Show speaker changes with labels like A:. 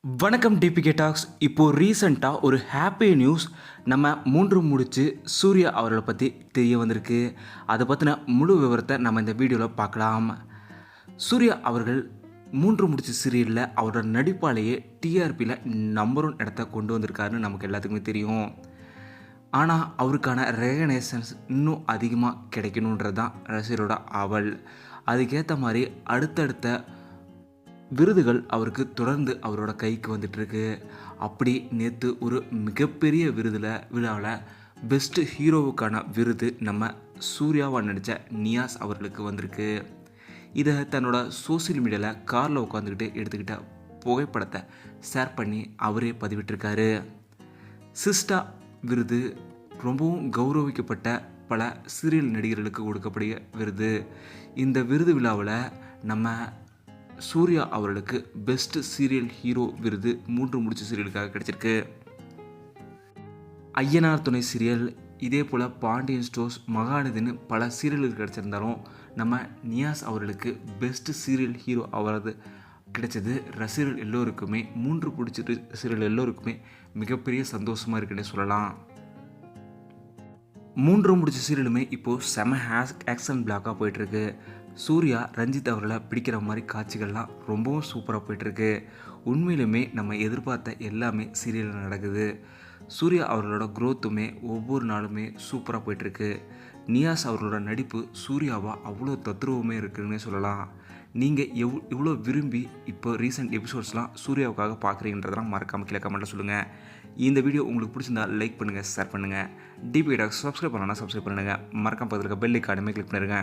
A: வணக்கம் DPK tax. இப்போது ரீசெண்டாக ஒரு ஹாப்பி நியூஸ் நம்ம மூன்று முடிச்சு சூர்யா அவர்களை பற்றி தெரிய வந்திருக்கு. அதை பற்றின முழு விவரத்தை நம்ம இந்த வீடியோவில் பார்க்கலாம். சூர்யா அவர்கள் மூன்று முடிச்சு சீரியலில் அவரோட நடிப்பாலேயே டிஆர்பியில் நம்பர் 1 இடத்த கொண்டு வந்திருக்காருன்னு நமக்கு எல்லாத்துக்குமே தெரியும். ஆனால் அவருக்கான ரெகக்னேஷன்ஸ் இன்னும் அதிகமாக கிடைக்கணுன்றது தான் ரசிகரோட ஆவல். அதுக்கேற்ற மாதிரி அடுத்தடுத்த விருதுகள் அவருக்கு தொடர்ந்து அவரோட கைக்கு வந்துட்டுருக்கு. அப்படி நேற்று ஒரு மிகப்பெரிய விழாவில் பெஸ்ட் ஹீரோவுக்கான விருது நம்ம சூர்யாவாக நடித்த நியாஸ் அவர்களுக்கு வந்திருக்கு. இதை தன்னோட சோசியல் மீடியாவில் காரில் உட்காந்துக்கிட்டு எடுத்துக்கிட்ட புகைப்படத்தை ஷேர் பண்ணி அவரே பதிவிட்டிருக்காரு. சிஸ்டா விருது ரொம்பவும் கௌரவிக்கப்பட்ட பல சீரியல் நடிகர்களுக்கு கொடுக்கக்கூடிய விருது. இந்த விருது விழாவில் நம்ம சூர்யா அவர்களுக்கு பெஸ்ட் சீரியல் ஹீரோ விருது மூன்று முடிச்சு சீரியலுக்காக கிடைச்சிருக்கு. ஐயனார் துணை சீரியல், இதே போல் பாண்டியன் ஸ்டோர்ஸ், மகாநதின்னு பல சீரியல்கள் கிடைச்சிருந்தாலும் நம்ம நியாஸ் அவர்களுக்கு பெஸ்ட் சீரியல் ஹீரோ அவரது கிடைச்சது ரசிகர்கள் எல்லோருக்குமே, மூன்று பிடிச்சிட்டு சீரியல் எல்லோருக்குமே மிகப்பெரிய சந்தோஷமாக இருக்குன்னே சொல்லலாம். மூன்று முடிச்ச சீரியலுமே இப்போது செம ஆக்ஷன் பிளாக்காக போயிட்டுருக்கு. சூர்யா ரஞ்சித் அவர்களை பிடிக்கிற மாதிரி காட்சிகள்லாம் ரொம்பவும் சூப்பராக போயிட்டுருக்கு. உண்மையிலுமே நம்ம எதிர்பார்த்த எல்லாமே சீரியலில் நடக்குது. சூர்யா அவர்களோட க்ரோத்துமே ஒவ்வொரு நாளுமே சூப்பராக போயிட்டுருக்கு. நியாஸ் அவர்களோட நடிப்பு சூர்யாவாக அவ்வளோ தத்ரூபமே இருக்குதுன்னே சொல்லலாம். நீங்கள் இவ்வளோ விரும்பி இப்போ ரீசெண்ட் எபிசோட்ஸ்லாம் சூர்யாவுக்காக பார்க்குறீங்கன்றதெல்லாம் மறக்காமல் கீழே கமெண்ட்டில் சொல்லுங்கள். இந்த வீடியோ உங்களுக்கு பிடிச்சிருந்தா லைக் பண்ணுங்கள், ஷேர் பண்ணுங்கள். டிபிகே டாக்ஸ் சப்ஸ்கிரைப் பண்ணணும்னா சப்ஸ்கிரைப் பண்ணுங்கள். மறக்காம பக்கத்தில் இருக்க பெல் ஐக்கானுமே கிளிக் பண்ணிடுங்க.